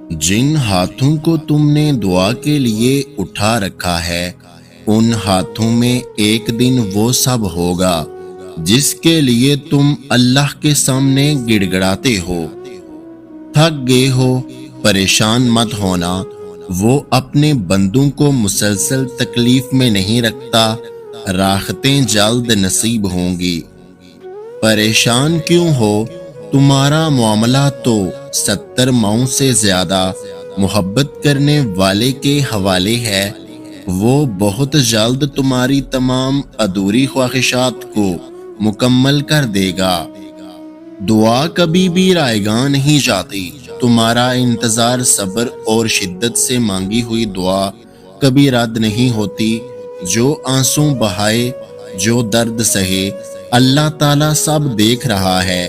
جن ہاتھوں کو تم نے دعا کے لیے اٹھا رکھا ہے، ان ہاتھوں میں ایک دن وہ سب ہوگا جس کے لیے تم اللہ کے سامنے گڑ گڑاتے ہو۔ تھک گئے ہو، پریشان مت ہونا، وہ اپنے بندوں کو مسلسل تکلیف میں نہیں رکھتا، راحتیں جلد نصیب ہوں گی۔ پریشان کیوں ہو؟ تمہارا معاملہ تو 70 ماؤں سے زیادہ محبت کرنے والے کے حوالے ہے۔ وہ بہت جلد تمہاری تمام ادھوری خواہشات کو مکمل کر دے گا۔ دعا کبھی بھی رائے گاہ نہیں جاتی۔ تمہارا انتظار صبر اور شدت سے مانگی ہوئی دعا کبھی رد نہیں ہوتی۔ جو آنسو بہائے، جو درد سہے، اللہ تعالیٰ سب دیکھ رہا ہے،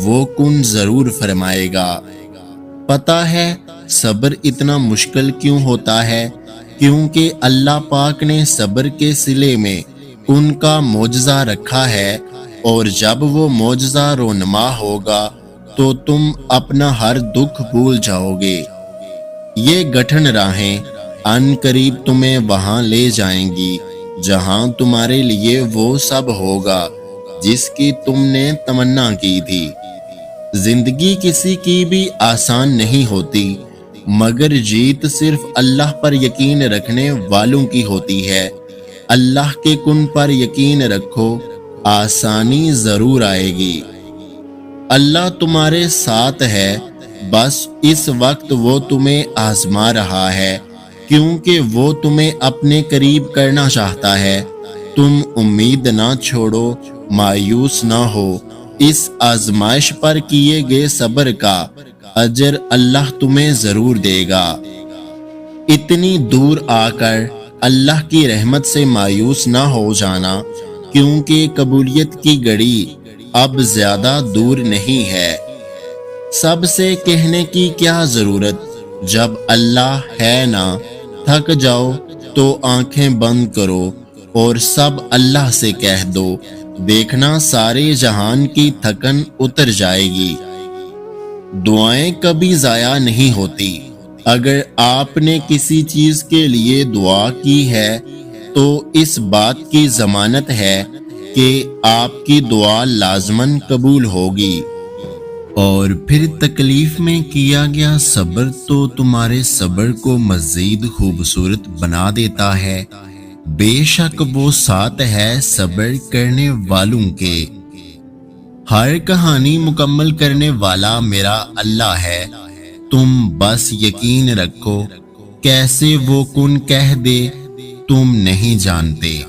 وہ کن ضرور فرمائے گا۔ پتہ ہے صبر اتنا مشکل کیوں ہوتا ہے؟ کیونکہ اللہ پاک نے صبر کے صلے میں ان کا معجزہ رکھا ہے، اور جب وہ معجزہ رونما ہوگا تو تم اپنا ہر دکھ بھول جاؤ گے۔ یہ گٹھن راہیں ان قریب تمہیں وہاں لے جائیں گی جہاں تمہارے لیے وہ سب ہوگا جس کی تم نے تمنا کی تھی۔ زندگی کسی کی بھی آسان نہیں ہوتی، مگر جیت صرف اللہ پر یقین رکھنے والوں کی ہوتی ہے۔ اللہ کے کن پر یقین رکھو، آسانی ضرور آئے گی۔ اللہ تمہارے ساتھ ہے، بس اس وقت وہ تمہیں آزما رہا ہے، کیونکہ وہ تمہیں اپنے قریب کرنا چاہتا ہے۔ تم امید نہ چھوڑو، مایوس نہ ہو۔ اس آزمائش پر کیے گئے صبر کا اجر اللہ تمہیں ضرور دے گا۔ اتنی دور آ کر اللہ کی رحمت سے مایوس نہ ہو جانا، کیونکہ قبولیت کی گھڑی اب زیادہ دور نہیں ہے۔ سب سے کہنے کی کیا ضرورت جب اللہ ہے نا؟ تھک جاؤ تو آنکھیں بند کرو اور سب اللہ سے کہہ دو، دیکھنا سارے جہان کی تھکن اتر جائے گی۔ دعائیں کبھی ضائع نہیں ہوتی۔ اگر آپ نے کسی چیز کے لیے دعا کی ہے تو اس بات کی ضمانت ہے کہ آپ کی دعا لازماً قبول ہوگی۔ اور پھر تکلیف میں کیا گیا صبر تو تمہارے صبر کو مزید خوبصورت بنا دیتا ہے۔ بے شک وہ ساتھ ہے صبر کرنے والوں کے۔ ہر کہانی مکمل کرنے والا میرا اللہ ہے، تم بس یقین رکھو، کیسے وہ کن کہہ دے تم نہیں جانتے۔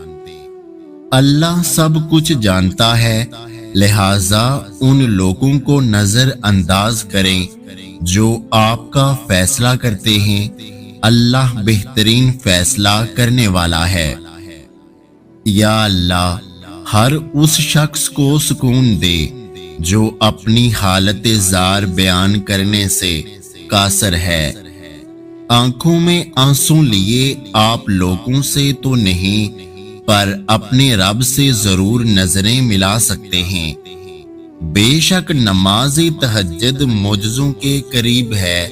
اللہ سب کچھ جانتا ہے، لہٰذا ان لوگوں کو نظر انداز کریں جو آپ کا فیصلہ کرتے ہیں۔ اللہ بہترین فیصلہ کرنے والا ہے۔ یا اللہ، ہر اس شخص کو سکون دے جو اپنی حالت زار بیان کرنے سے قاصر ہے۔ آنکھوں میں آنسو لیے آپ لوگوں سے تو نہیں، پر اپنے رب سے ضرور نظریں ملا سکتے ہیں۔ بے شک نماز تہجد معجزوں کے قریب ہے۔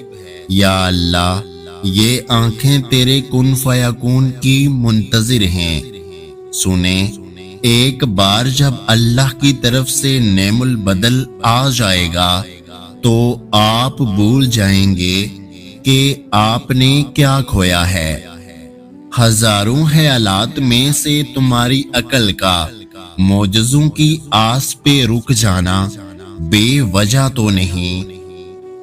یا اللہ، یہ آنکھیں تیرے کن فیکون کی منتظر ہیں۔ سنیں، ایک بار جب اللہ کی طرف سے نعم البدل آ جائے گا تو آپ بھول جائیں گے کہ آپ نے کیا کھویا ہے۔ ہزاروں خیالات میں سے تمہاری عقل کا معجزوں کی آس پہ رک جانا بے وجہ تو نہیں۔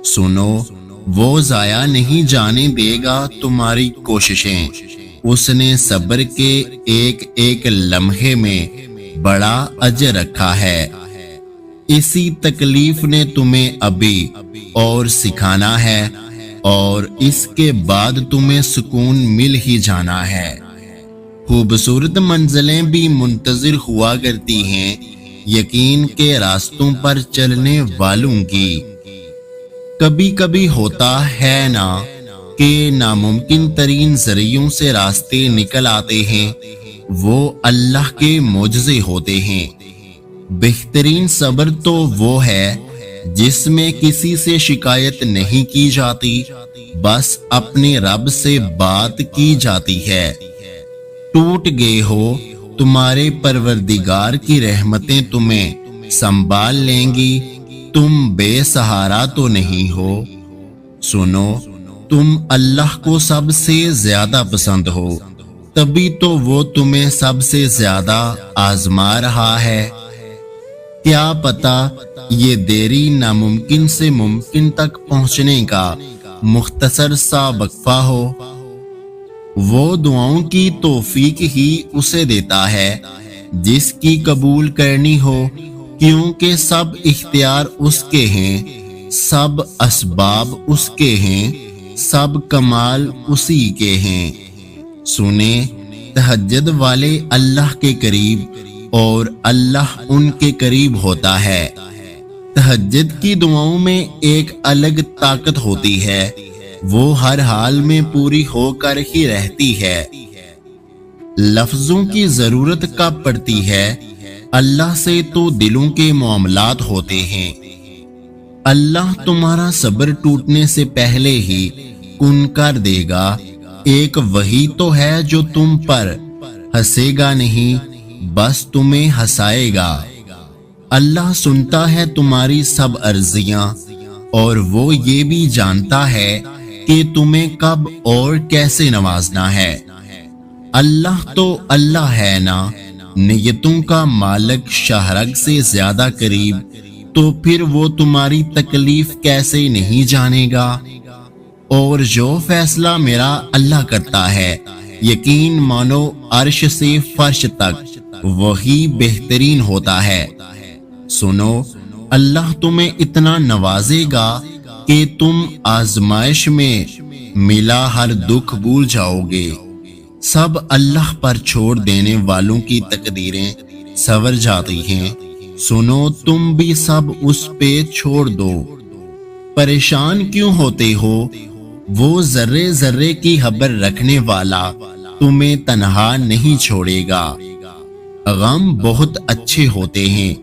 سنو، وہ ضائع نہیں جانے دے گا تمہاری کوششیں۔ اس نے صبر کے ایک ایک لمحے میں بڑا اجر رکھا ہے۔ اسی تکلیف نے تمہیں ابھی اور سکھانا ہے، اور اس کے بعد تمہیں سکون مل ہی جانا ہے۔ خوبصورت منزلیں بھی منتظر ہوا کرتی ہیں یقین کے راستوں پر چلنے والوں کی۔ کبھی کبھی ہوتا ہے نا کہ ناممکن ترین ذریعوں سے راستے نکل آتے ہیں، وہ اللہ کے معجزے ہوتے ہیں۔ بہترین صبر تو وہ ہے جس میں کسی سے شکایت نہیں کی جاتی، بس اپنے رب سے بات کی جاتی ہے۔ ٹوٹ گئے ہو، تمہارے پروردگار کی رحمتیں تمہیں سنبھال لیں گی، تم بے سہارا تو نہیں ہو۔ سنو، تم اللہ کو سب سے زیادہ پسند ہو، تبھی تو وہ تمہیں سب سے زیادہ آزما رہا ہے۔ کیا پتا یہ دیری ناممکن سے ممکن تک پہنچنے کا مختصر سا وقفہ ہو۔ وہ دعاؤں کی توفیق ہی اسے دیتا ہے جس کی قبول کرنی ہو، کیونکہ سب اختیار اس کے ہیں، سب اسباب اس کے ہیں، سب کمال اسی کے ہیں۔ سنیں، تہجد والے اللہ کے قریب اور اللہ ان کے قریب ہوتا ہے۔ تہجد کی دعاؤں میں ایک الگ طاقت ہوتی ہے، وہ ہر حال میں پوری ہو کر ہی رہتی ہے۔ لفظوں کی ضرورت کب پڑتی ہے؟ اللہ سے تو دلوں کے معاملات ہوتے ہیں۔ اللہ تمہارا صبر ٹوٹنے سے پہلے ہی کن کر دے گا۔ ایک وہی تو ہے جو تم پر ہنسے گا نہیں، بس تمہیں ہنسائے گا۔ اللہ سنتا ہے تمہاری سب عرضیاں، اور وہ یہ بھی جانتا ہے کہ تمہیں کب اور کیسے نوازنا ہے۔ اللہ تو اللہ ہے نا، نیتوں کا مالک شاہرگ سے زیادہ قریب، تو پھر وہ تمہاری تکلیف کیسے نہیں جانے گا۔ اور جو فیصلہ میرا اللہ کرتا ہے، یقین مانو عرش سے فرش تک وہی بہترین ہوتا ہے۔ سنو، اللہ تمہیں اتنا نوازے گا کہ تم آزمائش میں ملا ہر دکھ بھول جاؤ گے۔ سب اللہ پر چھوڑ دینے والوں کی تقدیریں سنور جاتی ہیں۔ سنو، تم بھی سب اس پہ چھوڑ دو۔ پریشان کیوں ہوتے ہو؟ وہ ذرے ذرے کی خبر رکھنے والا تمہیں تنہا نہیں چھوڑے گا۔ غم بہت اچھے ہوتے ہیں،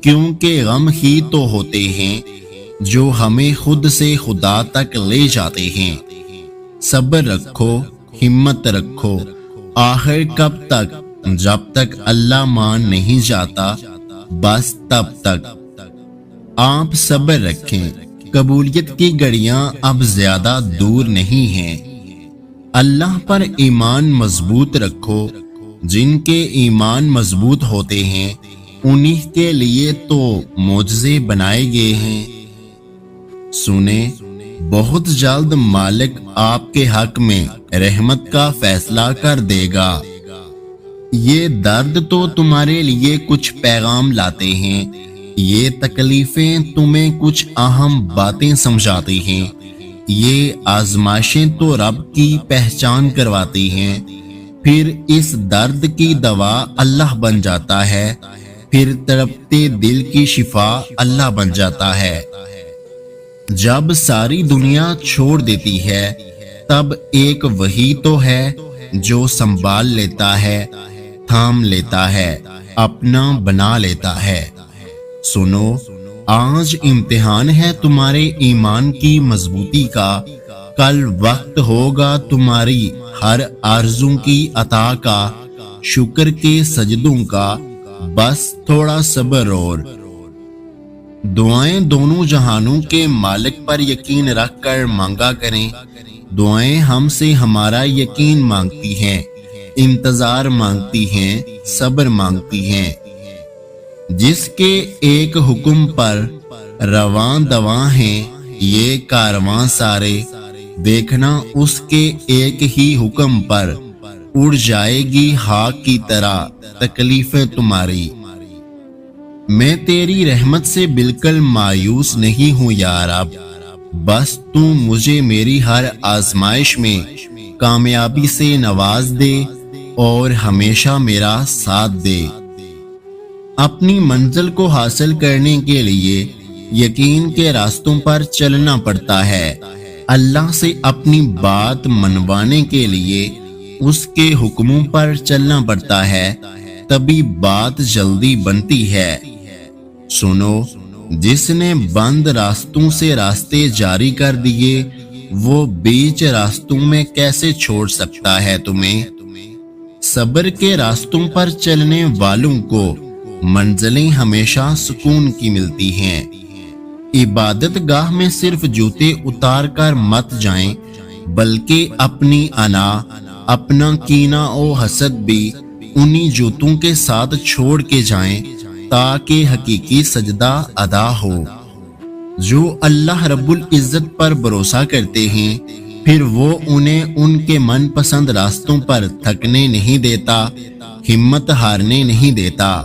کیونکہ غم ہی تو ہوتے ہیں جو ہمیں خود سے خدا تک لے جاتے ہیں۔ صبر رکھو، ہمت رکھو، آخر کب تک؟ جب تک اللہ مان نہیں جاتا، بس تب تک۔ آپ صبر رکھیں، قبولیت کی گھڑیاں اب زیادہ دور نہیں ہیں۔ اللہ پر ایمان مضبوط رکھو۔ جن کے ایمان مضبوط ہوتے ہیں، انہی کے لیے تو معجزے بنائے گئے ہیں۔ سنیں، بہت جلد مالک آپ کے حق میں رحمت کا فیصلہ کر دے گا۔ یہ درد تو تمہارے لیے کچھ پیغام لاتے ہیں، یہ تکلیفیں تمہیں کچھ اہم باتیں سمجھاتی ہیں، یہ آزمائشیں تو رب کی پہچان کرواتی ہیں۔ پھر اس درد کی دوا اللہ بن جاتا ہے، پھر تڑپتے دل کی شفا اللہ بن جاتا ہے۔ جب ساری دنیا چھوڑ دیتی ہے، تب ایک وہی تو ہے جو سنبھال لیتا ہے، تھام لیتا ہے، اپنا بنا لیتا ہے۔ سنو، آج امتحان ہے تمہارے ایمان کی مضبوطی کا، کل وقت ہوگا تمہاری ہر آرزو کی عطا کا، شکر کے سجدوں کا، بس تھوڑا صبر اور دعائیں دونوں جہانوں کے مالک پر یقین رکھ کر مانگا کریں۔ دعائیں ہم سے ہمارا یقین مانگتی ہیں، انتظار مانگتی ہیں، صبر مانگتی ہیں۔ جس کے ایک حکم پر رواں دواں ہیں یہ کارواں سارے، دیکھنا اس کے ایک ہی حکم پر اڑ جائے گی خاک کی طرح تکلیفیں تمہاری۔ میں تیری رحمت سے بالکل مایوس نہیں ہوں یا رب، بس تو مجھے میری ہر آزمائش میں کامیابی سے نواز دے اور ہمیشہ میرا ساتھ دے۔ اپنی منزل کو حاصل کرنے کے لیے یقین کے راستوں پر چلنا پڑتا ہے۔ اللہ سے اپنی بات منوانے کے لیے اس کے حکموں پر چلنا پڑتا ہے، تبھی بات جلدی بنتی ہے۔ سنو، جس نے بند راستوں سے راستے جاری کر دیے وہ بیچ راستوں میں کیسے چھوڑ سکتا ہے تمہیں؟ صبر کے راستوں پر چلنے والوں کو منزلیں ہمیشہ سکون کی ملتی ہیں۔ عبادت گاہ میں صرف جوتے اتار کر مت جائیں، بلکہ اپنی انا، اپنا کینہ و حسد بھی انہی جوتوں کے ساتھ چھوڑ کے جائیں تاکہ حقیقی سجدہ ادا ہو۔ جو اللہ رب العزت پر بھروسہ کرتے ہیں پھر وہ انہیں ان کے من پسند راستوں پر تھکنے نہیں دیتا، ہمت ہارنے نہیں دیتا۔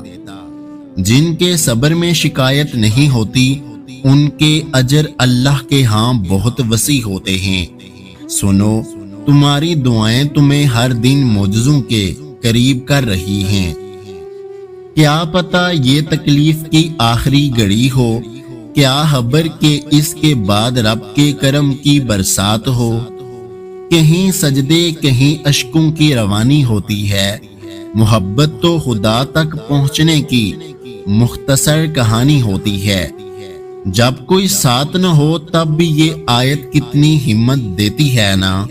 جن کے صبر میں شکایت نہیں ہوتی ان کے اجر اللہ کے ہاں بہت وسیع ہوتے ہیں۔ سنو، تمہاری دعائیں تمہیں ہر دن معجزوں کے قریب کر رہی ہیں۔ کیا پتہ یہ تکلیف کی آخری گھڑی ہو، کیا خبر کہ اس کے بعد رب کے کرم کی برسات ہو۔ کہیں سجدے کہیں اشکوں کی روانی ہوتی ہے۔ محبت تو خدا تک پہنچنے کی مختصر کہانی ہوتی ہے۔ جب کوئی ساتھ نہ ہو تب بھی یہ آیت کتنی ہمت دیتی ہے نا،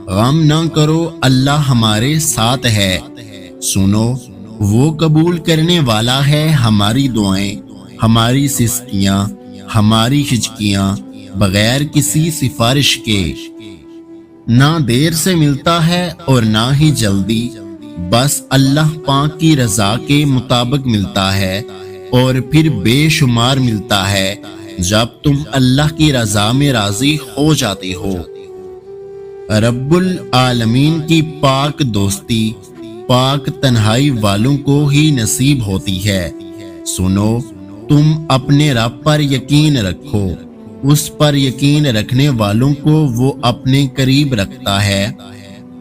غم نہ کرو اللہ ہمارے ساتھ ہے۔ سنو، وہ قبول کرنے والا ہے ہماری دعائیں، ہماری سسکیاں، ہماری ہچکیاں، بغیر کسی سفارش کے۔ نہ دیر سے ملتا ہے اور نہ ہی جلدی، بس اللہ پاک کی رضا کے مطابق ملتا ہے، اور پھر بے شمار ملتا ہے جب تم اللہ کی رضا میں راضی ہو جاتے ہو۔ رب العالمین کی پاک دوستی پاک تنہائی والوں کو ہی نصیب ہوتی ہے۔ سنو، تم اپنے رب پر یقین رکھو، اس پر یقین رکھنے والوں کو وہ اپنے قریب رکھتا ہے،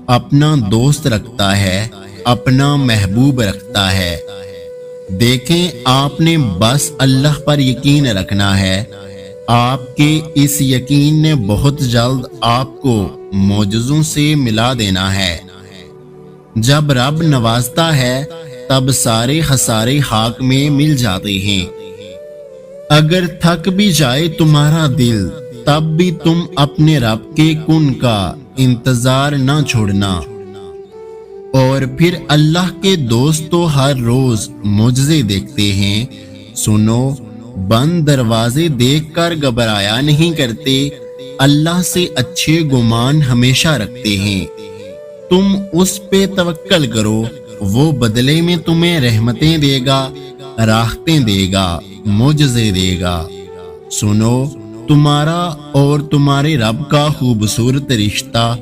اپنا دوست رکھتا ہے، اپنا محبوب رکھتا ہے۔ دیکھیں، آپ نے بس اللہ پر یقین رکھنا ہے، آپ کے اس یقین نے بہت جلد آپ کو معجزوں سے ملا دینا ہے۔ جب رب نوازتا ہے تب سارے خسارے خاک میں مل جاتے ہیں۔ اگر تھک بھی جائے تمہارا دل تب بھی تم اپنے رب کے کن کا انتظار نہ چھوڑنا۔ اور پھر اللہ کے دوست تو ہر روز معجزے دیکھتے ہیں۔ سنو، بند دروازے دیکھ کر گھبرایا نہیں کرتے، اللہ سے اچھے گمان ہمیشہ رکھتے ہیں۔ تم اس پہ توکل کرو، وہ بدلے میں تمہیں رحمتیں دے گا، راحتیں دے گا، معجزے دے گا۔ سنو، تمہارا اور تمہارے رب کا خوبصورت رشتہ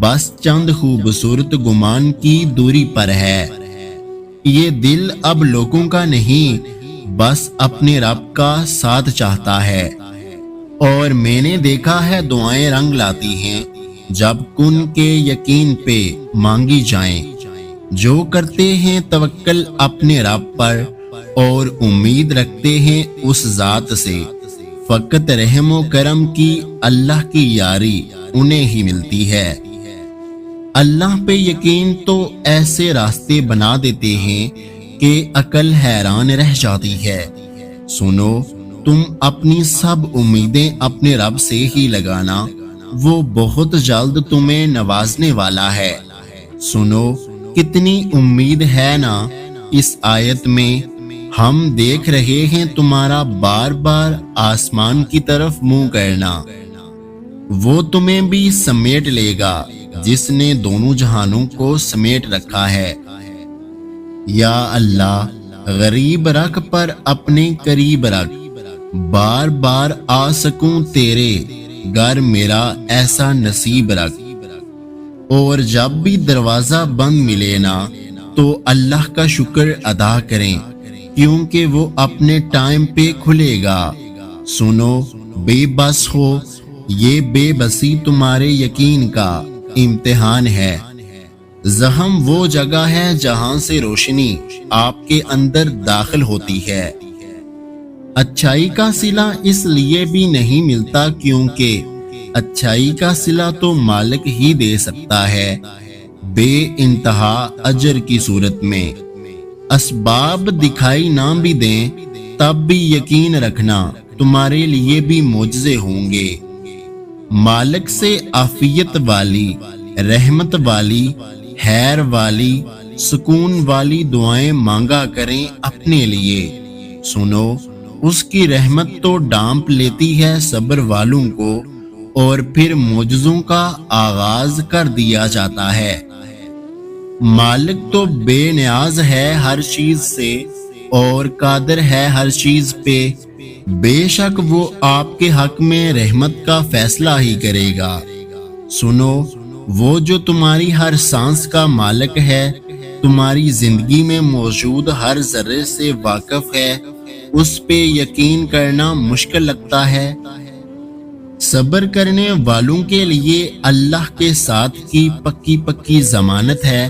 بس چند خوبصورت گمان کی دوری پر ہے۔ یہ دل اب لوگوں کا نہیں، بس اپنے رب کا ساتھ چاہتا ہے۔ اور میں نے دیکھا ہے دعائیں رنگ لاتی ہیں جب کن کے یقین پہ مانگی جائیں۔ جو کرتے ہیں توکل اپنے رب پر اور امید رکھتے ہیں اس ذات سے، فقط رحم و کرم کی اللہ کی یاری انہیں ہی ملتی ہے۔ اللہ پہ یقین تو ایسے راستے بنا دیتے ہیں کہ عقل حیران رہ جاتی ہے۔ سنو، تم اپنی سب امیدیں اپنے رب سے ہی لگانا، وہ بہت جلد تمہیں نوازنے والا ہے۔ سنو، کتنی امید ہے نا اس آیت میں۔ ہم دیکھ رہے ہیں تمہارا بار بار آسمان کی طرف منہ کرنا، وہ تمہیں بھی سمیٹ لے گا جس نے دونوں جہانوں کو سمیٹ رکھا ہے۔ یا اللہ، غریب رکھ پر اپنے قریب رکھ، بار بار آ سکوں تیرے گھر میرا ایسا نصیب رکھ۔ اور جب بھی دروازہ بند ملے نا تو اللہ کا شکر ادا کریں، کیونکہ وہ اپنے ٹائم پہ کھلے گا۔ سنو، بے بس ہو، یہ بے بسی تمہارے یقین کا امتحان ہے۔ زہم وہ جگہ ہے جہاں سے روشنی آپ کے اندر داخل ہوتی ہے۔ اچھائی کا صلہ اس لیے بھی نہیں ملتا کیونکہ اچھائی کا صلہ تو مالک ہی دے سکتا ہے، بے انتہا اجر کی صورت میں۔ اسباب دکھائی نہ بھی دیں تب بھی یقین رکھنا تمہارے لیے بھی معجزے ہوں گے۔ مالک سے عافیت والی، رحمت والی، خیر والی، سکون والی دعائیں مانگا کریں اپنے لیے۔ سنو، اس کی رحمت تو ڈانپ لیتی ہے صبر والوں کو، اور پھر معجزوں کا آغاز کر دیا جاتا ہے۔ مالک تو بے نیاز ہے ہر چیز سے اور قادر ہے ہر چیز پہ، بے شک وہ آپ کے حق میں رحمت کا فیصلہ ہی کرے گا۔ سنو، وہ جو تمہاری ہر سانس کا مالک ہے، تمہاری زندگی میں موجود ہر ذرے سے واقف ہے، اس پہ یقین کرنا مشکل لگتا ہے؟ صبر کرنے والوں کے لیے اللہ کے ساتھ کی پکی پکی ضمانت ہے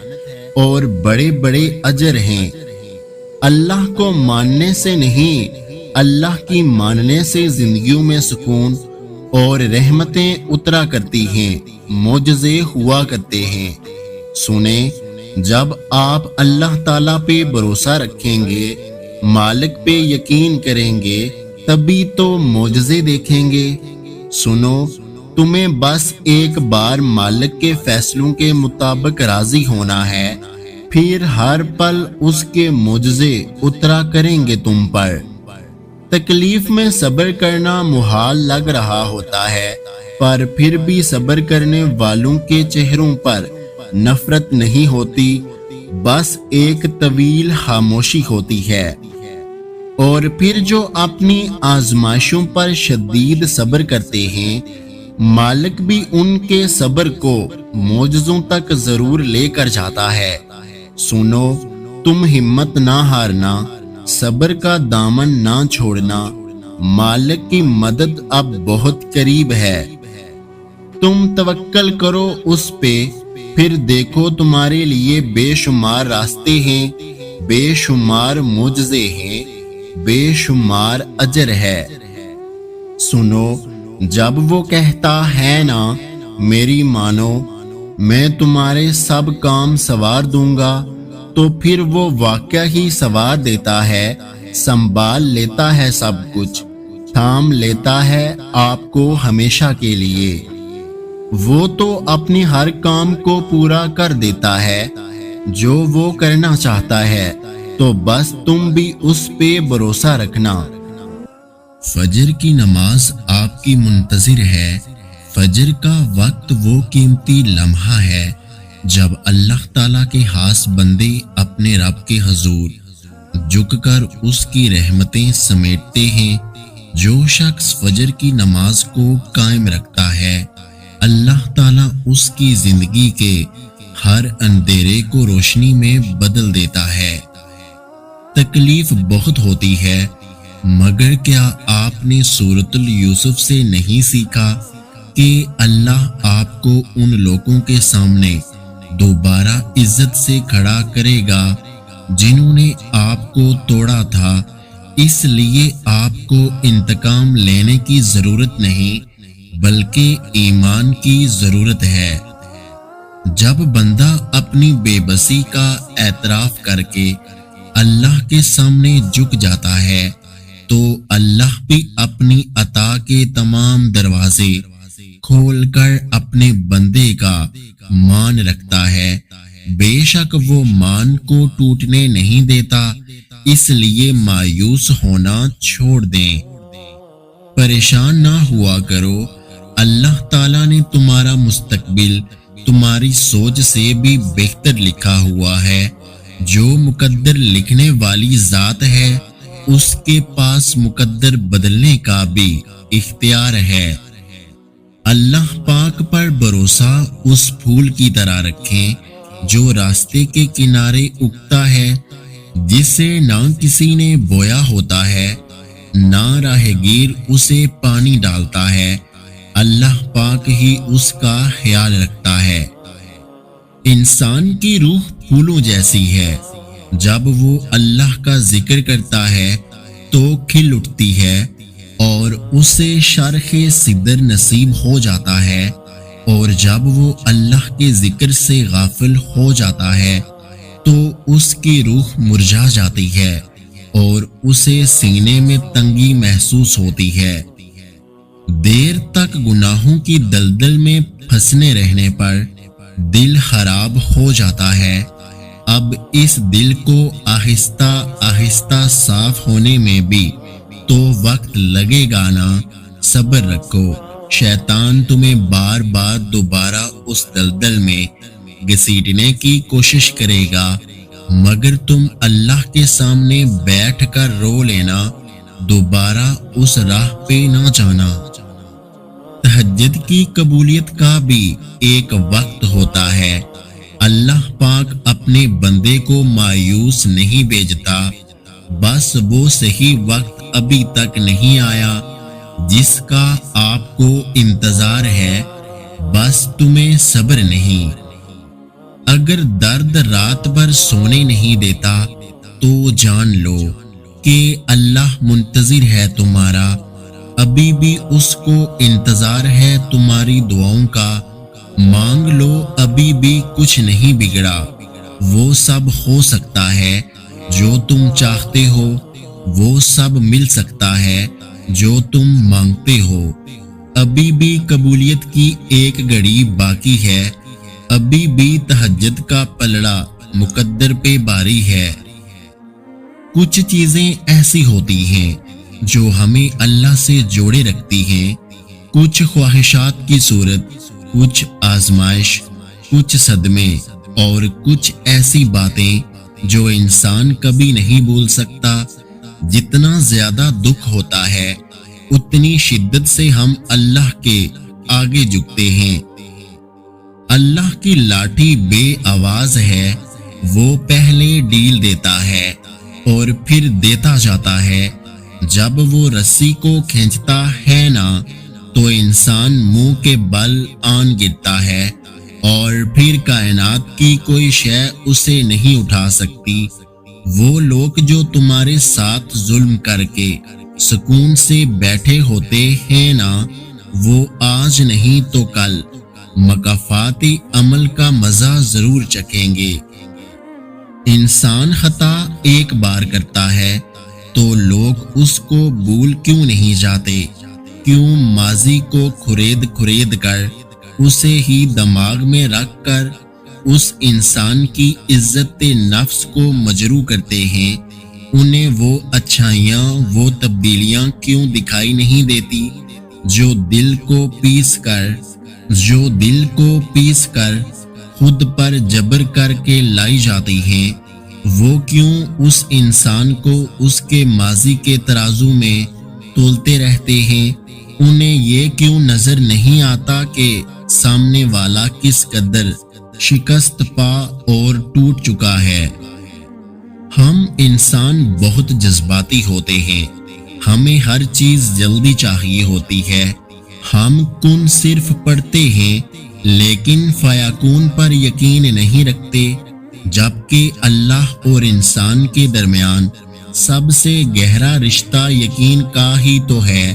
اور بڑے بڑے اجر ہیں۔ اللہ کو ماننے سے نہیں، اللہ کی ماننے سے زندگیوں میں سکون اور رحمتیں اترا کرتی ہیں، معجزے ہوا کرتے ہیں۔ سنیں، جب آپ اللہ تعالیٰ پہ بھروسہ رکھیں گے، مالک پہ یقین کریں گے، تبھی تو معجزے دیکھیں گے۔ سنو، تمہیں بس ایک بار مالک کے فیصلوں کے مطابق راضی ہونا ہے، پھر ہر پل اس کے معجزے اترا کریں گے تم پر۔ تکلیف میں صبر کرنا محال لگ رہا ہوتا ہے، پر پھر بھی صبر کرنے والوں کے چہروں پر نفرت نہیں ہوتی، بس ایک طویل خاموشی ہوتی ہے۔ اور پھر جو اپنی آزمائشوں پر شدید صبر کرتے ہیں، مالک بھی ان کے صبر کو معجزوں تک ضرور لے کر جاتا ہے۔ سنو، تم ہمت نہ ہارنا، صبر کا دامن نہ چھوڑنا، مالک کی مدد اب بہت قریب ہے۔ تم توکل کرو اس پہ، پھر دیکھو تمہارے لیے بے شمار راستے ہیں، بے شمار معجزے ہیں، بے شمار اجر ہے۔ سنو، جب وہ کہتا ہے نا میری مانو، میں تمہارے سب کام سنوار دوں گا، تو پھر وہ واقعہ ہی سنوار دیتا ہے، سنبھال لیتا ہے سب کچھ، تھام لیتا ہے آپ کو ہمیشہ کے لیے۔ وہ تو اپنی ہر کام کو پورا کر دیتا ہے جو وہ کرنا چاہتا ہے، تو بس تم بھی اس پہ بھروسہ رکھنا۔ فجر کی نماز آپ کی منتظر ہے۔ فجر کا وقت وہ قیمتی لمحہ ہے جب اللہ تعالیٰ کے خاص بندے اپنے رب کے حضور جھک کر اس کی رحمتیں سمیٹتے ہیں۔ جو شخص فجر کی نماز کو قائم رکھتا ہے، اللہ تعالیٰ اس کی زندگی کے ہر اندھیرے کو روشنی میں بدل دیتا ہے۔ تکلیف بہت ہوتی ہے، مگر کیا آپ نے سورۃ یوسف سے نہیں سیکھا کہ اللہ آپ کو ان لوگوں کے سامنے دوبارہ عزت سے کھڑا کرے گا جنہوں نے آپ کو توڑا تھا؟ اس لیے آپ کو انتقام لینے کی ضرورت نہیں، بلکہ ایمان کی ضرورت ہے۔ جب بندہ اپنی بے بسی کا اعتراف کر کے اللہ کے سامنے جھک جاتا ہے، تو اللہ بھی اپنی عطا کے تمام دروازے کھول کر اپنے بندے کا مان رکھتا ہے۔ بے شک وہ مان کو ٹوٹنے نہیں دیتا، اس لیے مایوس ہونا چھوڑ دیں، پریشان نہ ہوا کرو۔ اللہ تعالیٰ نے تمہارا مستقبل تمہاری سوچ سے بھی بہتر لکھا ہوا ہے۔ جو مقدر لکھنے والی ذات ہے، اس کے پاس مقدر بدلنے کا بھی اختیار ہے۔ اللہ پاک پر بھروسہ اس پھول کی طرح رکھیں جو راستے کے کنارے اگتا ہے، جسے نہ کسی نے بویا ہوتا ہے، نہ راہ گیر اسے پانی ڈالتا ہے، اللہ پاک ہی اس کا خیال رکھتا ہے۔ انسان کی روح پھولوں جیسی ہے، جب وہ اللہ کا ذکر کرتا ہے تو کھل اٹھتی ہے اور اسے شرخ صدر نصیب ہو جاتا ہے، اور جب وہ اللہ کے ذکر سے غافل ہو جاتا ہے تو اس کی روح مرجھا جاتی ہے۔ اور اسے سینے میں تنگی محسوس ہوتی ہے۔ دیر تک گناہوں کی دلدل میں پھنسنے رہنے پر دل خراب ہو جاتا ہے۔ اب اس دل کو آہستہ آہستہ صاف ہونے میں بھی تو وقت لگے گا نا، صبر رکھو۔ شیطان تمہیں بار بار دوبارہ اس دلدل میں گھسیٹنے کی کوشش کرے گا، مگر تم اللہ کے سامنے بیٹھ کر رو لینا، دوبارہ اس راہ پہ نہ جانا۔ تہجد کی قبولیت کا بھی ایک وقت ہوتا ہے۔ اللہ پاک اپنے بندے کو مایوس نہیں بھیجتا، بس وہ صحیح وقت ابھی تک نہیں آیا جس کا آپ کو انتظار ہے، بس تمہیں صبر نہیں۔ اگر درد رات بھر سونے نہیں دیتا تو جان لو کہ اللہ منتظر ہے تمہارا، ابھی بھی اس کو انتظار ہے تمہاری دعاؤں کا۔ مانگ لو، ابھی بھی کچھ نہیں بگڑا، وہ سب ہو سکتا ہے جو تم چاہتے ہو، وہ سب مل سکتا ہے جو تم مانگتے ہو۔ ابھی بھی قبولیت کی ایک گھڑی باقی ہے، ابھی بھی تہجد کا پلڑا مقدر پہ باری ہے۔ کچھ چیزیں ایسی ہوتی ہیں جو ہمیں اللہ سے جوڑے رکھتی ہیں، کچھ خواہشات کی صورت، کچھ آزمائش، کچھ صدمے اور کچھ ایسی باتیں جو انسان کبھی نہیں بھول سکتا۔ جتنا زیادہ دکھ ہوتا ہے اتنی شدت سے ہم اللہ کے آگے جھکتے ہیں۔ اللہ کی لاٹھی بے آواز ہے، وہ پہلے ڈیل دیتا ہے اور پھر دیتا جاتا ہے۔ جب وہ رسی کو کھینچتا ہے نا تو انسان منہ کے بل آن گرتا ہے اور پھر کائنات کی کوئی شے اسے نہیں اٹھا سکتی۔ وہ لوگ جو تمہارے ساتھ ظلم کر کے سکون سے بیٹھے ہوتے ہیں نا، وہ آج نہیں تو کل مکافات عمل کا مزہ ضرور چکھیں گے۔ انسان خطا ایک بار کرتا ہے تو لوگ اس کو بھول کیوں نہیں جاتے؟ کیوں ماضی کو کھرید کھرید کر اسے ہی دماغ میں رکھ کر اس انسان کی عزت نفس کو مجروح کرتے ہیں؟ انہیں وہ اچھائیاں، وہ تبدیلیاں کیوں دکھائی نہیں دیتی جو دل کو پیس کر خود پر جبر کر کے لائی جاتی ہیں؟ وہ کیوں اس انسان کو اس کے ماضی کے ترازو میں تولتے رہتے ہیں؟ انہیں یہ کیوں نظر نہیں آتا کہ سامنے والا کس قدر شکست پا اور ٹوٹ چکا ہے؟ ہم انسان بہت جذباتی ہوتے ہیں، ہمیں ہر چیز جلدی چاہیے ہوتی ہے۔ ہم کن صرف پڑھتے ہیں لیکن فیکون پر یقین نہیں رکھتے، جبکہ اللہ اور انسان کے درمیان سب سے گہرا رشتہ یقین کا ہی تو ہے۔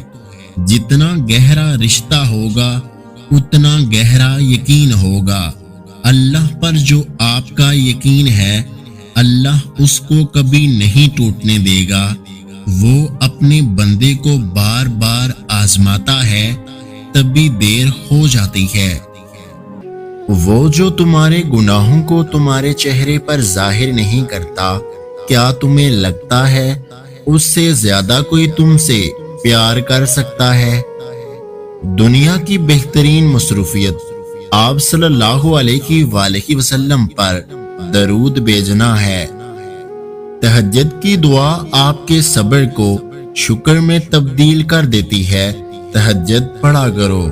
جتنا گہرا رشتہ ہوگا اتنا گہرا یقین ہوگا۔ اللہ پر جو آپ کا یقین ہے، اللہ اس کو کبھی نہیں ٹوٹنے دے گا۔ وہ اپنے بندے کو بار بار آزماتا ہے، تبھی دیر ہو جاتی ہے۔ وہ جو تمہارے گناہوں کو تمہارے چہرے پر ظاہر نہیں کرتا، کیا تمہیں لگتا ہے اس سے زیادہ کوئی تم سے پیار کر سکتا ہے؟ دنیا کی بہترین مصروفیت آپ صلی اللہ علیہ وآلہ وسلم پر درود بھیجنا ہے۔ تہجد کی دعا آپ کے صبر کو شکر میں تبدیل کر دیتی ہے۔ تہجد پڑھا کرو۔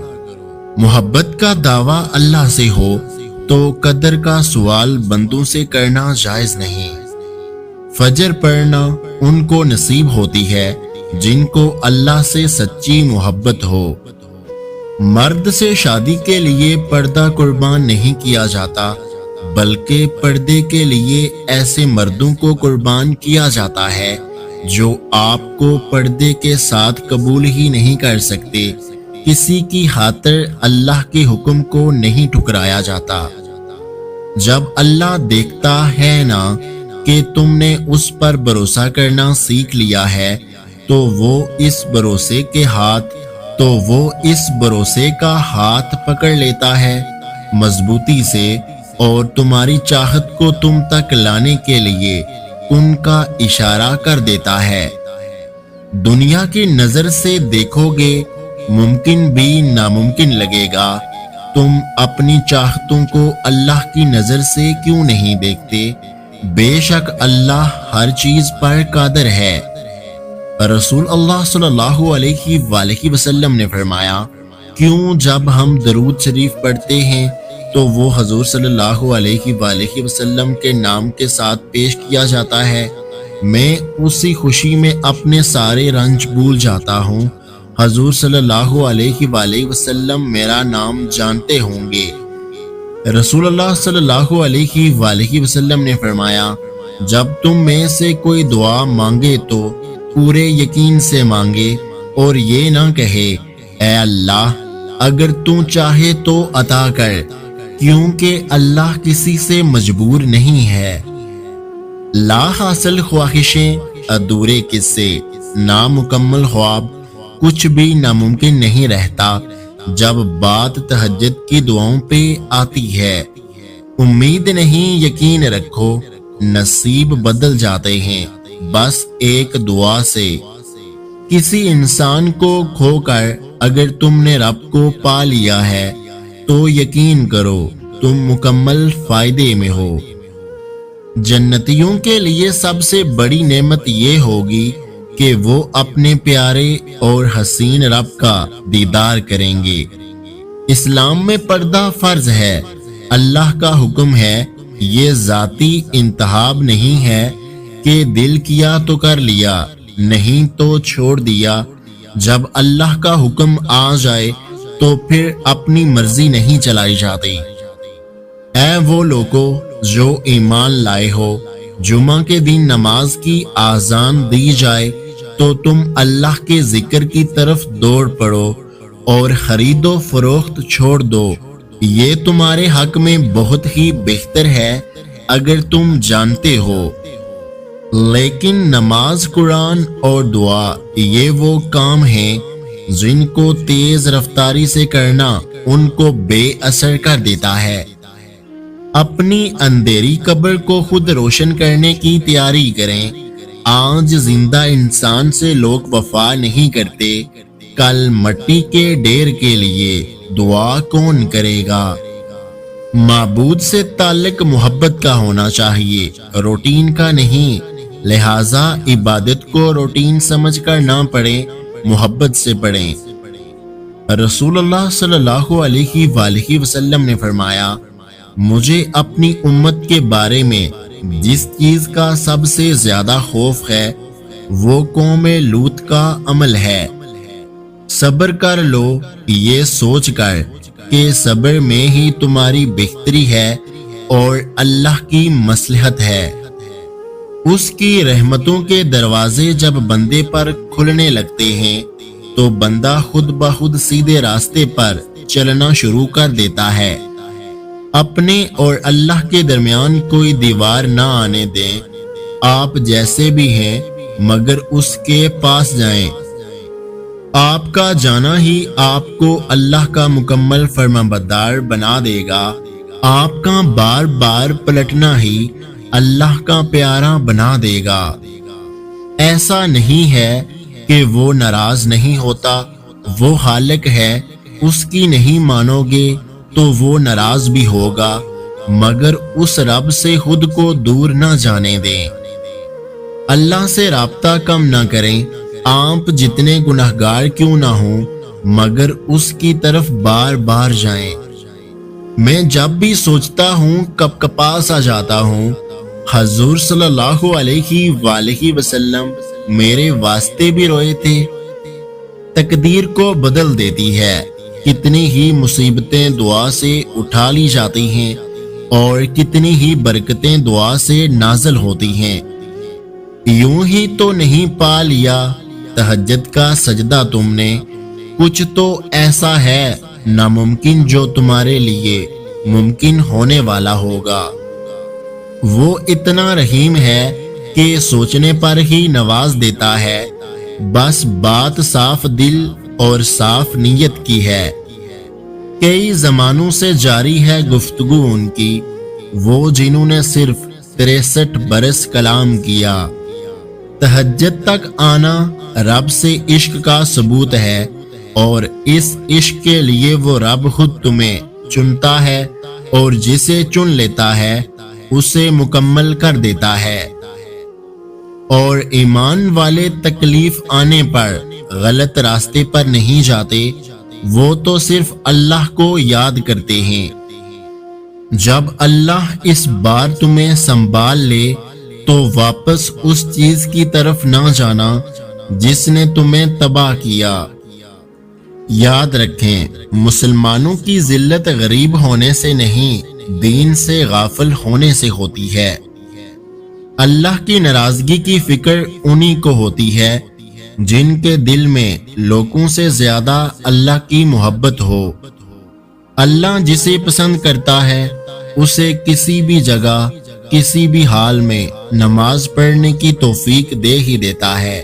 محبت کا دعویٰ اللہ سے ہو تو قدر کا سوال بندوں سے کرنا جائز نہیں۔ فجر پڑھنا ان کو نصیب ہوتی ہے جن کو اللہ سے سچی محبت ہو۔ مرد سے شادی کے لیے پردہ قربان نہیں کیا جاتا، بلکہ پردے کے لیے ایسے مردوں کو قربان کیا جاتا ہے جو آپ کو پردے کے ساتھ قبول ہی نہیں کر سکتے۔ کسی کی خاطر اللہ کے حکم کو نہیں ٹھکرایا جاتا۔ جب اللہ دیکھتا ہے نا کہ تم نے اس پر بھروسہ کرنا سیکھ لیا ہے تو وہ اس بھروسے کا ہاتھ پکڑ لیتا ہے مضبوطی سے، اور تمہاری چاہت کو تم تک لانے کے لیے ان کا اشارہ کر دیتا ہے۔ دنیا کی نظر سے دیکھو گے ممکن بھی ناممکن لگے گا، تم اپنی چاہتوں کو اللہ کی نظر سے کیوں نہیں دیکھتے؟ بے شک اللہ ہر چیز پر قادر ہے۔ رسول اللہ صلی اللہ علیہ وآلہ وسلم نے فرمایا، کیوں جب ہم درود شریف پڑھتے ہیں تو وہ حضور صلی اللہ علیہ وآلہ وسلم کے نام کے ساتھ پیش کیا جاتا ہے، میں اسی خوشی میں اپنے سارے رنج بھول جاتا ہوں۔ حضور صلی اللہ علیہ وآلہ وسلم میرا نام جانتے ہوں گے۔ رسول اللہ صلی اللہ علیہ وآلہ وسلم نے فرمایا، جب تم میں سے کوئی دعا مانگے تو پورے یقین سے مانگے اور یہ نہ کہے اے اللہ اگر تو چاہے تو عطا کر، کیونکہ اللہ کسی سے مجبور نہیں ہے۔ لا حاصل خواہشیں، ادھورے قصے، نامکمل خواب، کچھ بھی ناممکن نہیں رہتا جب بات تہجد کی دعاؤں پہ آتی ہے۔ امید نہیں یقین رکھو، نصیب بدل جاتے ہیں بس ایک دعا سے۔ کسی انسان کو کھو کر اگر تم نے رب کو پا لیا ہے تو یقین کرو تم مکمل فائدے میں ہو۔ جنتیوں کے لیے سب سے بڑی نعمت یہ ہوگی کہ وہ اپنے پیارے اور حسین رب کا دیدار کریں گے۔ اسلام میں پردہ فرض ہے، اللہ کا حکم ہے، یہ ذاتی انتخاب نہیں ہے کہ دل کیا تو کر لیا، نہیں تو چھوڑ دیا۔ جب اللہ کا حکم آ جائے تو پھر اپنی مرضی نہیں چلائی جاتی۔ اے وہ لوگو جو ایمان لائے ہو، جمعہ کے دن نماز کی آذان دی جائے تو تم اللہ کے ذکر کی طرف دوڑ پڑو اور خرید و فروخت چھوڑ دو، یہ تمہارے حق میں بہت ہی بہتر ہے اگر تم جانتے ہو۔ لیکن نماز، قرآن اور دعا یہ وہ کام ہیں جن کو تیز رفتاری سے کرنا ان کو بے اثر کر دیتا ہے۔ اپنی اندھیری قبر کو خود روشن کرنے کی تیاری کریں۔ آج زندہ انسان سے لوگ وفا نہیں کرتے، کل مٹی کے ڈھیر کے لیے دعا کون کرے گا؟ معبود سے تعلق محبت کا ہونا چاہیے، روٹین کا نہیں، لہٰذا عبادت کو روٹین سمجھ کر نہ پڑھیں، محبت سے پڑھیں۔ رسول اللہ صلی اللہ علیہ وآلہ وسلم نے فرمایا، مجھے اپنی امت کے بارے میں جس چیز کا سب سے زیادہ خوف ہے وہ قوم لوط کا عمل ہے۔ صبر کر لو یہ سوچ کر کہ صبر میں ہی تمہاری بہتری ہے اور اللہ کی مصلحت ہے۔ اس کی رحمتوں کے دروازے جب بندے پر کھلنے لگتے ہیں تو بندہ خود بخود سیدھے راستے پر چلنا شروع کر دیتا ہے۔ اپنے اور اللہ کے درمیان کوئی دیوار نہ آنے دیں، آپ جیسے بھی ہیں مگر اس کے پاس جائیں۔ آپ کا جانا ہی آپ کو اللہ کا مکمل فرمانبردار بنا دے گا، آپ کا بار بار پلٹنا ہی اللہ کا پیارا بنا دے گا۔ ایسا نہیں ہے کہ وہ ناراض نہیں ہوتا، وہ خالق ہے، اس کی نہیں مانو گے تو وہ ناراض بھی ہوگا، مگر اس رب سے خود کو دور نہ جانے دیں۔ اللہ سے رابطہ کم نہ کریں، آپ جتنے گناہگار کیوں نہ ہوں مگر اس کی طرف بار بار جائیں۔ میں جب بھی سوچتا ہوں کب کپاس آ جاتا ہوں، حضور صلی اللہ علیہ وآلہ وسلم میرے واسطے بھی روئے تھے۔ تقدیر کو بدل دیتی ہے، کتنی ہی مصیبتیں دعا سے اٹھا لی جاتی ہیں اور کتنی ہی برکتیں دعا سے نازل ہوتی ہیں۔ یوں ہی تو نہیں پا لیا تہجد کا سجدہ تم نے، کچھ تو ایسا ہے ناممکن جو تمہارے لیے ممکن ہونے والا ہوگا۔ وہ اتنا رحیم ہے کہ سوچنے پر ہی نواز دیتا ہے، بس بات صاف دل اور صاف نیت کی ہے۔ کئی زمانوں سے جاری ہے گفتگو ان کی، وہ جنہوں نے صرف 63 برس کلام کیا۔ تہجد تک آنا رب سے عشق کا ثبوت ہے، اور اس عشق کے لیے وہ رب خود تمہیں چنتا ہے، اور جسے چن لیتا ہے اسے مکمل کر دیتا ہے۔ اور ایمان والے تکلیف آنے پر غلط راستے پر نہیں جاتے، وہ تو صرف اللہ کو یاد کرتے ہیں۔ جب اللہ اس بار تمہیں سنبھال لے تو واپس اس چیز کی طرف نہ جانا جس نے تمہیں تباہ کیا۔ یاد رکھیں، مسلمانوں کی ذلت غریب ہونے سے نہیں، دین سے غافل ہونے سے ہوتی ہے۔ اللہ کی ناراضگی کی فکر انہی کو ہوتی ہے جن کے دل میں لوگوں سے زیادہ اللہ کی محبت ہو۔ اللہ جسے پسند کرتا ہے اسے کسی بھی جگہ کسی بھی حال میں نماز پڑھنے کی توفیق دے ہی دیتا ہے۔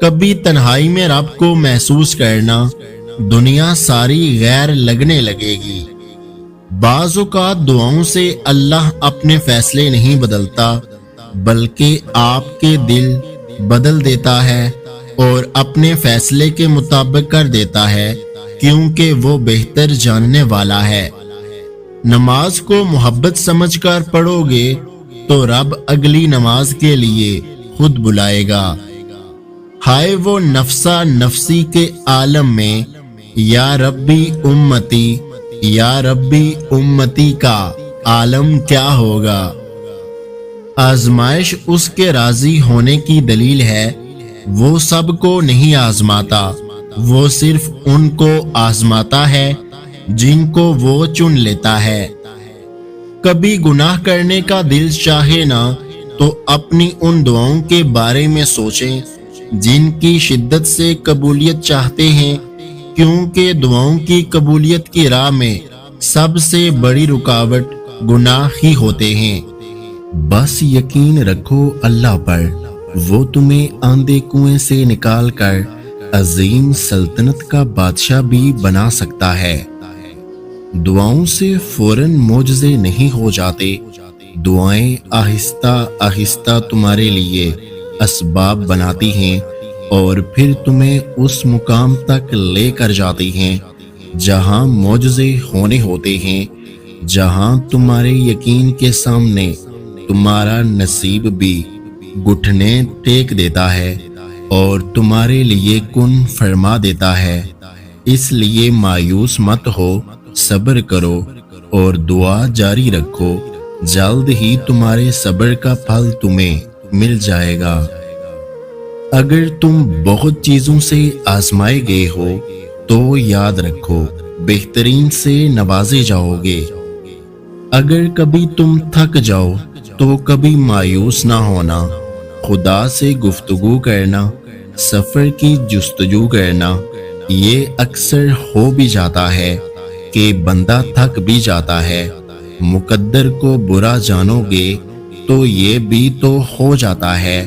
کبھی تنہائی میں رب کو محسوس کرنا، دنیا ساری غیر لگنے لگے گی۔ بعض اوقات دعاؤں سے اللہ اپنے فیصلے نہیں بدلتا، بلکہ آپ کے دل بدل دیتا ہے اور اپنے فیصلے کے مطابق کر دیتا ہے، کیونکہ وہ بہتر جاننے والا ہے۔ نماز کو محبت سمجھ کر پڑھو گے تو رب اگلی نماز کے لیے خود بلائے گا۔ ہائے وہ نفسا نفسی کے عالم میں یا ربی امتی یا ربی امتی کا عالم کیا ہوگا۔ آزمائش اس کے راضی ہونے کی دلیل ہے، وہ سب کو نہیں آزماتا، وہ صرف ان کو آزماتا ہے جن کو وہ چن لیتا ہے۔ کبھی گناہ کرنے کا دل چاہے نہ تو اپنی ان دعاؤں کے بارے میں سوچیں جن کی شدت سے قبولیت چاہتے ہیں، کیونکہ دعاؤں کی قبولیت کی راہ میں سب سے بڑی رکاوٹ گناہ ہی ہوتے ہیں۔ بس یقین رکھو اللہ پر، وہ تمہیں آندھے کنویں سے نکال کر عظیم سلطنت کا بادشاہ بھی بنا سکتا ہے۔ دعاؤں سے فوراً معجزے نہیں ہو جاتے، دعائیں آہستہ آہستہ تمہارے لیے اسباب بناتی ہیں اور پھر تمہیں اس مقام تک لے کر جاتی ہیں جہاں معجزے ہونے ہوتے ہیں، جہاں تمہارے یقین کے سامنے تمہارا نصیب بھی گھٹنے ٹیک دیتا ہے اور تمہارے لیے کن فرما دیتا ہے۔ اس لیے مایوس مت ہو، صبر کرو اور دعا جاری رکھو، جلد ہی تمہارے صبر کا پھل تمہیں مل جائے گا۔ اگر تم بہت چیزوں سے آزمائے گئے ہو تو یاد رکھو بہترین سے نوازے جاؤ گے۔ اگر کبھی تم تھک جاؤ تو کبھی مایوس نہ ہونا، خدا سے گفتگو کرنا، سفر کی جستجو کرنا، یہ اکثر ہو بھی جاتا ہے کہ بندہ تھک بھی جاتا ہے۔ مقدر کو برا جانو گے تو یہ بھی تو ہو جاتا ہے،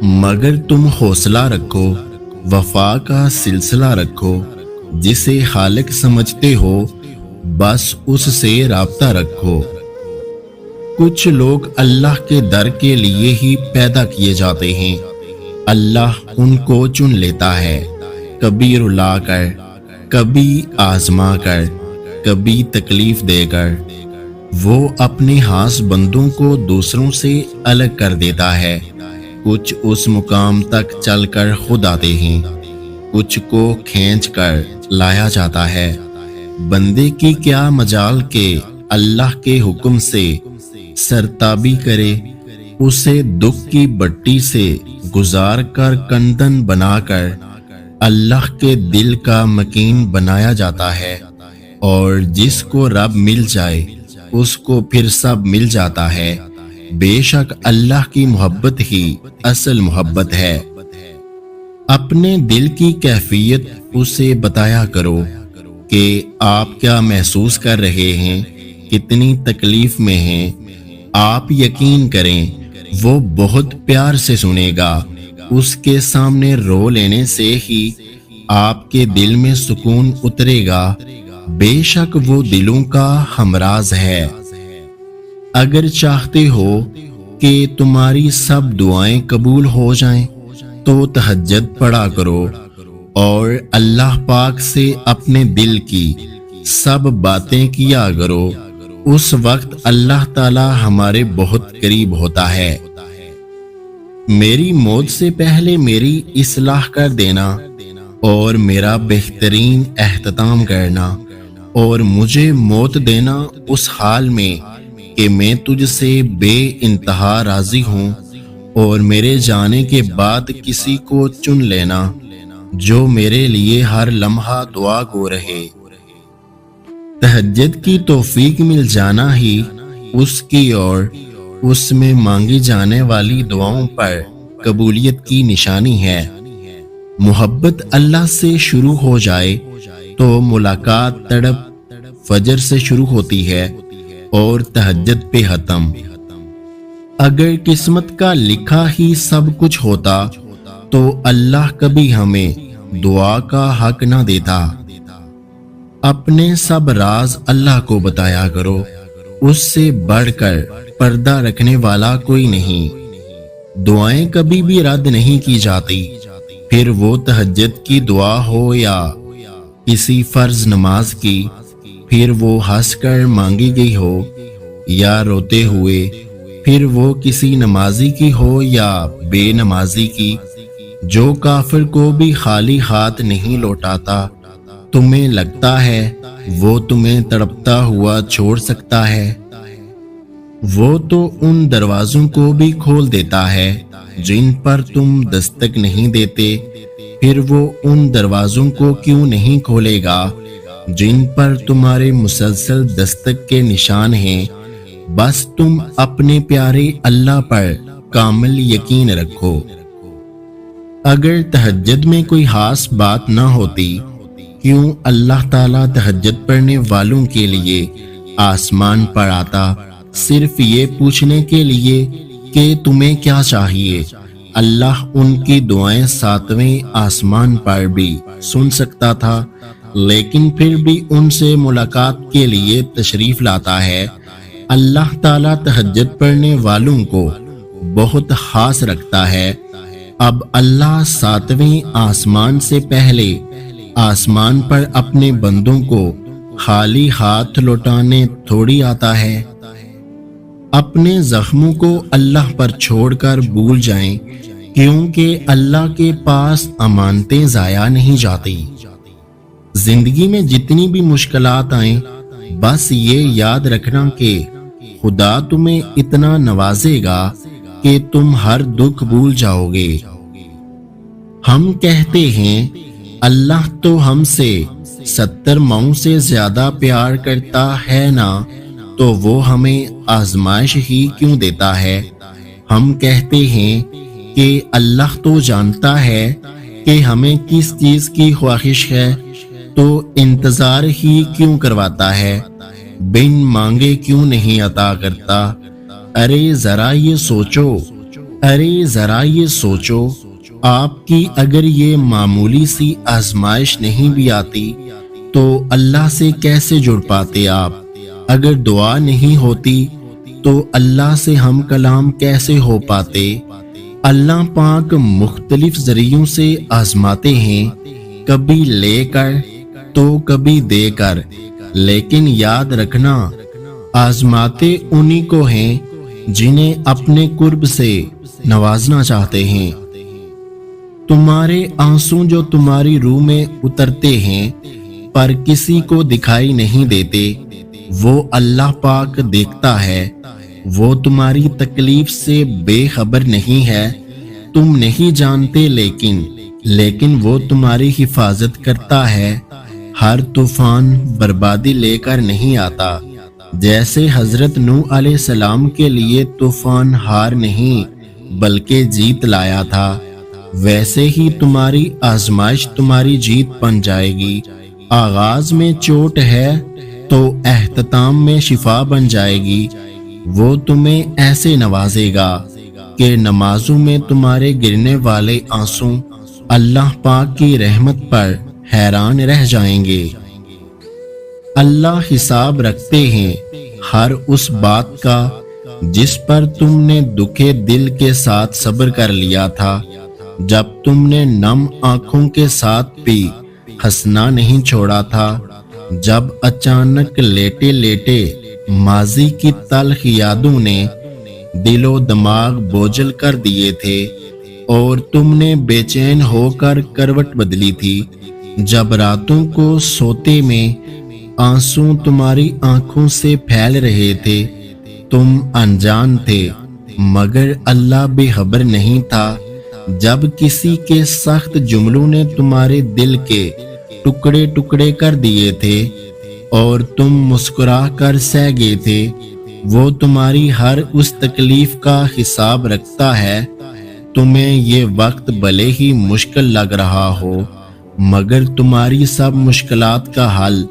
مگر تم حوصلہ رکھو، وفا کا سلسلہ رکھو، جسے خالق سمجھتے ہو بس اس سے رابطہ رکھو۔ کچھ لوگ اللہ کے در کے لیے ہی پیدا کیے جاتے ہیں، اللہ ان کو چن لیتا ہے، کبھی رلا کر، کبھی آزما کر، کبھی تکلیف دے کر۔ وہ اپنے خاص بندوں کو دوسروں سے الگ کر دیتا ہے، کچھ اس مقام تک چل کر خود آتے ہیں، کچھ کو کھینچ کر لایا جاتا ہے۔ بندے کی کیا مجال کہ اللہ کے حکم سے سرتابی کرے، اسے دکھ کی بٹی سے گزار کر کندن بنا کر اللہ کے دل کا مکین بنایا جاتا ہے، اور جس کو رب مل جائے اس کو پھر سب مل جاتا ہے۔ بے شک اللہ کی محبت ہی اصل محبت ہے۔ اپنے دل کی کیفیت اسے بتایا کرو کہ آپ کیا محسوس کر رہے ہیں، کتنی تکلیف میں ہیں، آپ یقین کریں وہ بہت پیار سے سنے گا۔ اس کے سامنے رو لینے سے ہی آپ کے دل میں سکون اترے گا۔ بے شک وہ دلوں کا ہمراز ہے۔ اگر چاہتے ہو کہ تمہاری سب دعائیں قبول ہو جائیں تو تہجد پڑھا کرو اور اللہ پاک سے اپنے دل کی سب باتیں کیا کرو۔ اس وقت اللہ تعالی ہمارے بہت قریب ہوتا ہے۔ میری موت سے پہلے میری اصلاح کر دینا اور میرا بہترین اختتام کرنا، اور مجھے موت دینا اس حال میں کہ میں تجھ سے بے انتہا راضی ہوں، اور میرے جانے کے بعد کسی کو چن لینا جو میرے لیے ہر لمحہ دعا گو رہے۔ تہجد کی توفیق مل جانا ہی اس کی اور اس میں مانگی جانے والی دعاؤں پر قبولیت کی نشانی ہے۔ محبت اللہ سے شروع ہو جائے تو ملاقات تڑپ فجر سے شروع ہوتی ہے اور تہجد پہ ختم۔ اگر قسمت کا لکھا ہی سب کچھ ہوتا تو اللہ کبھی ہمیں دعا کا حق نہ دیتا۔ اپنے سب راز اللہ کو بتایا کرو، اس سے بڑھ کر پردہ رکھنے والا کوئی نہیں۔ دعائیں کبھی بھی رد نہیں کی جاتی، پھر وہ تہجد کی دعا ہو یا کسی فرض نماز کی، پھر وہ ہنس کر مانگی گئی ہو یا روتے ہوئے، پھر وہ کسی نمازی کی ہو یا بے نمازی کی۔ جو کافر کو بھی خالی ہاتھ نہیں لوٹاتا، تمہیں لگتا ہے وہ تمہیں تڑپتا ہوا چھوڑ سکتا ہے؟ وہ تو ان دروازوں کو بھی کھول دیتا ہے جن پر تم دستک نہیں دیتے، پھر وہ ان دروازوں کو کیوں نہیں کھولے گا جن پر تمہارے مسلسل دستک کے نشان ہیں۔ بس تم اپنے پیارے اللہ پر کامل یقین رکھو۔ اگر تہجد میں کوئی خاص بات نہ ہوتی، کیوں اللہ تعالیٰ تہجد پڑھنے والوں کے لیے آسمان پر آتا صرف یہ پوچھنے کے لیے کہ تمہیں کیا چاہیے؟ اللہ ان کی دعائیں ساتویں آسمان پر بھی سن سکتا تھا، لیکن پھر بھی ان سے ملاقات کے لیے تشریف لاتا ہے۔ اللہ تعالیٰ تہجد پڑھنے والوں کو بہت خاص رکھتا ہے۔ اب اللہ ساتویں آسمان سے پہلے آسمان پر اپنے بندوں کو خالی ہاتھ لوٹانے تھوڑی آتا ہے۔ اپنے زخموں کو اللہ پر چھوڑ کر بھول جائیں، کیونکہ اللہ کے پاس امانتیں ضائع نہیں جاتی۔ زندگی میں جتنی بھی مشکلات آئیں، بس یہ یاد رکھنا کہ خدا تمہیں اتنا نوازے گا کہ تم ہر دکھ بھول جاؤ گے۔ ہم کہتے ہیں اللہ تو ہم سے 70 ماؤں سے زیادہ پیار کرتا ہے نا، تو وہ ہمیں آزمائش ہی کیوں دیتا ہے؟ ہم کہتے ہیں کہ اللہ تو جانتا ہے کہ ہمیں کس چیز کی خواہش ہے، تو انتظار ہی کیوں کرواتا ہے؟ بن مانگے کیوں نہیں عطا کرتا؟ ارے ذرا یہ سوچو، ارے ذرا یہ سوچو، آپ کی اگر یہ معمولی سی آزمائش نہیں بھی آتی تو اللہ سے کیسے جڑ پاتے آپ؟ اگر دعا نہیں ہوتی تو اللہ سے ہم کلام کیسے ہو پاتے؟ اللہ پاک مختلف ذریعوں سے آزماتے ہیں، کبھی لے کر تو کبھی دے کر، لیکن یاد رکھنا آزماتے انہی کو ہیں جنہیں اپنے قرب سے نوازنا چاہتے ہیں۔ تمہارے آنسو جو تمہاری روح میں اترتے ہیں پر کسی کو دکھائی نہیں دیتے، وہ اللہ پاک دیکھتا ہے۔ وہ تمہاری تکلیف سے بے خبر نہیں ہے، تم نہیں جانتے، لیکن وہ تمہاری حفاظت کرتا ہے۔ ہر طوفان بربادی لے کر نہیں آتا، جیسے حضرت نوح علیہ السلام کے لیے طوفان ہار نہیں بلکہ جیت لایا تھا، ویسے ہی تمہاری آزمائش تمہاری جیت بن جائے گی۔ آغاز میں چوٹ ہے تو اختتام میں شفا بن جائے گی۔ وہ تمہیں ایسے نوازے گا کہ نمازوں میں تمہارے گرنے والے آنسو اللہ پاک کی رحمت پر حیران رہ جائیں گے۔ اللہ حساب رکھتے ہیں ہر اس بات کا جس پر تم نے دکھے دل کے ساتھ صبر کر لیا تھا، جب تم نے نم آنکھوں کے ساتھ بھی ہنسنا نہیں چھوڑا تھا، جب اچانک لیٹے لیٹے ماضی کی تلخ یادوں نے دل و دماغ بوجھل کر دیے تھے اور تم نے بے چین ہو کر کروٹ بدلی تھی، جب راتوں کو سوتے میں آنسو تمہاری آنکھوں سے پھیل رہے تھے، تم انجان تھے مگر اللہ بے خبر نہیں تھا، جب کسی کے سخت جملوں نے تمہارے دل کے ٹکڑے ٹکڑے کر دیے تھے اور تم مسکرا کر سہ گئے تھے، وہ تمہاری ہر اس تکلیف کا حساب رکھتا ہے۔ تمہیں یہ وقت بھلے ہی مشکل لگ رہا ہو مگر تمہاری سب مشکلات کا حل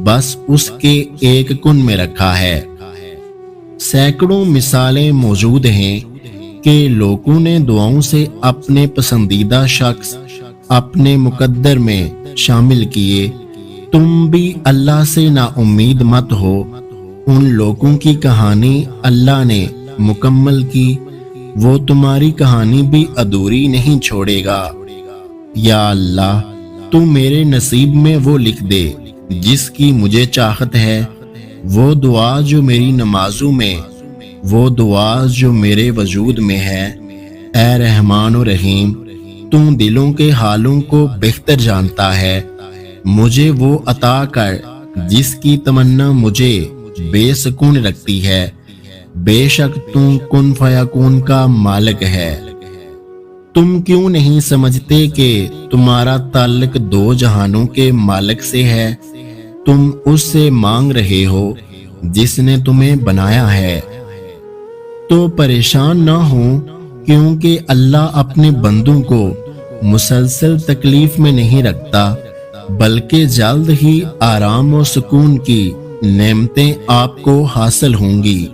بس اس کے ایک کن میں رکھا ہے۔ سینکڑوں مثالیں موجود ہیں کہ لوگوں نے دعاؤں سے اپنے پسندیدہ شخص اپنے مقدر میں شامل کیے۔ تم بھی اللہ سے نا امید مت ہو، ان لوگوں کی کہانی اللہ نے مکمل کی، وہ تمہاری کہانی بھی ادھوری نہیں چھوڑے گا۔ یا اللہ، تو میرے نصیب میں وہ لکھ دے جس کی مجھے چاہت ہے، وہ دعا جو میری نمازوں میں، وہ دعا جو میرے وجود میں ہے۔ اے رحمان و رحیم، تم دلوں کے حالوں کو بہتر جانتا ہے، مجھے وہ عطا کر جس کی تمنا مجھے بے سکون رکھتی ہے، بے شک تم کن فیکون کا مالک ہے۔ تم کیوں نہیں سمجھتے کہ تمہارا تعلق دو جہانوں کے مالک سے ہے؟ تم اس سے مانگ رہے ہو جس نے تمہیں بنایا ہے۔ تو پریشان نہ ہو، کیونکہ اللہ اپنے بندوں کو مسلسل تکلیف میں نہیں رکھتا، بلکہ جلد ہی آرام و سکون کی نعمتیں آپ کو حاصل ہوں گی۔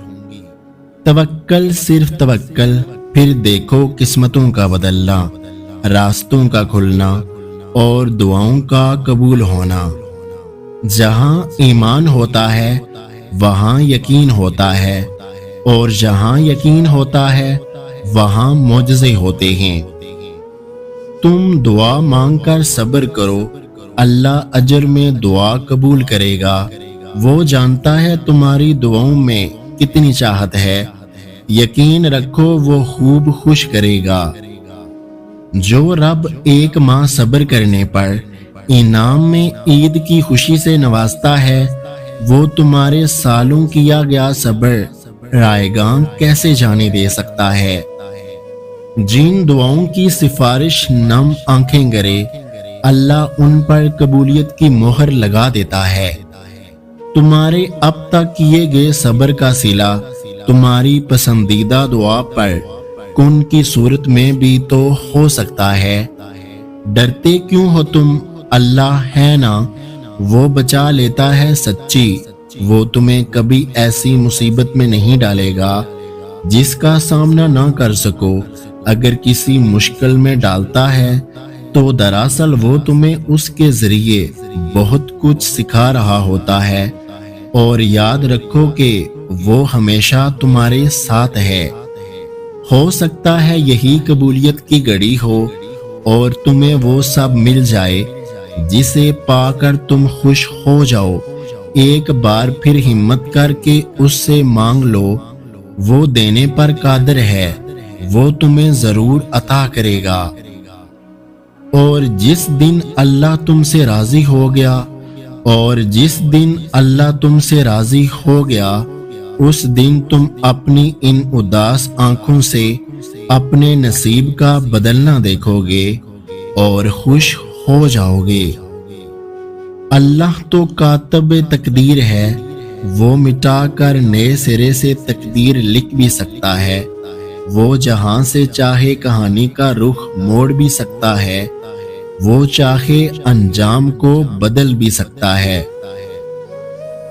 توکل، صرف توکل، پھر دیکھو قسمتوں کا بدلنا، راستوں کا کھلنا اور دعاؤں کا قبول ہونا۔ جہاں ایمان ہوتا ہے وہاں یقین ہوتا ہے، اور جہاں یقین ہوتا ہے وہاں معجزے ہوتے ہیں۔ تم دعا مانگ کر صبر کرو، اللہ اجر میں دعا قبول کرے گا۔ وہ جانتا ہے تمہاری دعاؤں میں کتنی چاہت ہے، یقین رکھو وہ خوب خوش کرے گا۔ جو رب ایک ماہ صبر کرنے پر انعام میں عید کی خوشی سے نوازتا ہے، وہ تمہارے سالوں کیا گیا صبر رائے گاں کیسے جانے دے سکتا ہے؟ جن دعاؤں کی سفارش نم آنکھیں گرے، اللہ ان پر قبولیت کی مہر لگا دیتا ہے۔ تمہارے اب تک کیے گئے صبر کا صلہ تمہاری پسندیدہ دعا پر کن کی صورت میں بھی تو ہو سکتا ہے۔ ڈرتے کیوں ہو تم؟ اللہ ہے نا، وہ بچا لیتا ہے سچی، وہ تمہیں کبھی ایسی مصیبت میں نہیں ڈالے گا جس کا سامنا نہ کر سکو۔ اگر کسی مشکل میں ڈالتا ہے تو دراصل وہ تمہیں اس کے ذریعے بہت کچھ سکھا رہا ہوتا ہے، اور یاد رکھو کہ وہ ہمیشہ تمہارے ساتھ ہے۔ ہو سکتا ہے یہی قبولیت کی گھڑی ہو اور تمہیں وہ سب مل جائے جسے پا کر تم خوش ہو جاؤ۔ ایک بار پھر ہمت کر کے اس سے مانگ لو، وہ دینے پر قادر ہے، وہ تمہیں ضرور عطا کرے گا۔ اور جس دن اللہ تم سے راضی ہو گیا، اور جس دن اللہ تم سے راضی ہو گیا، اس دن تم اپنی ان اداس آنکھوں سے اپنے نصیب کا بدلنا دیکھو گے اور خوش ہو جاؤ گے۔ اللہ تو کاتب تقدیر ہے، وہ مٹا کر نئے سرے سے تقدیر لکھ بھی سکتا ہے، وہ جہاں سے چاہے کہانی کا رخ موڑ بھی سکتا ہے، وہ چاہے انجام کو بدل بھی سکتا ہے۔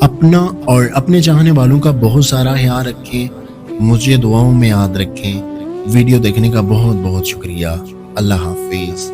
اپنا اور اپنے چاہنے والوں کا بہت سارا خیال رکھیں، مجھے دعاؤں میں یاد رکھیں۔ ویڈیو دیکھنے کا بہت بہت شکریہ۔ اللہ حافظ۔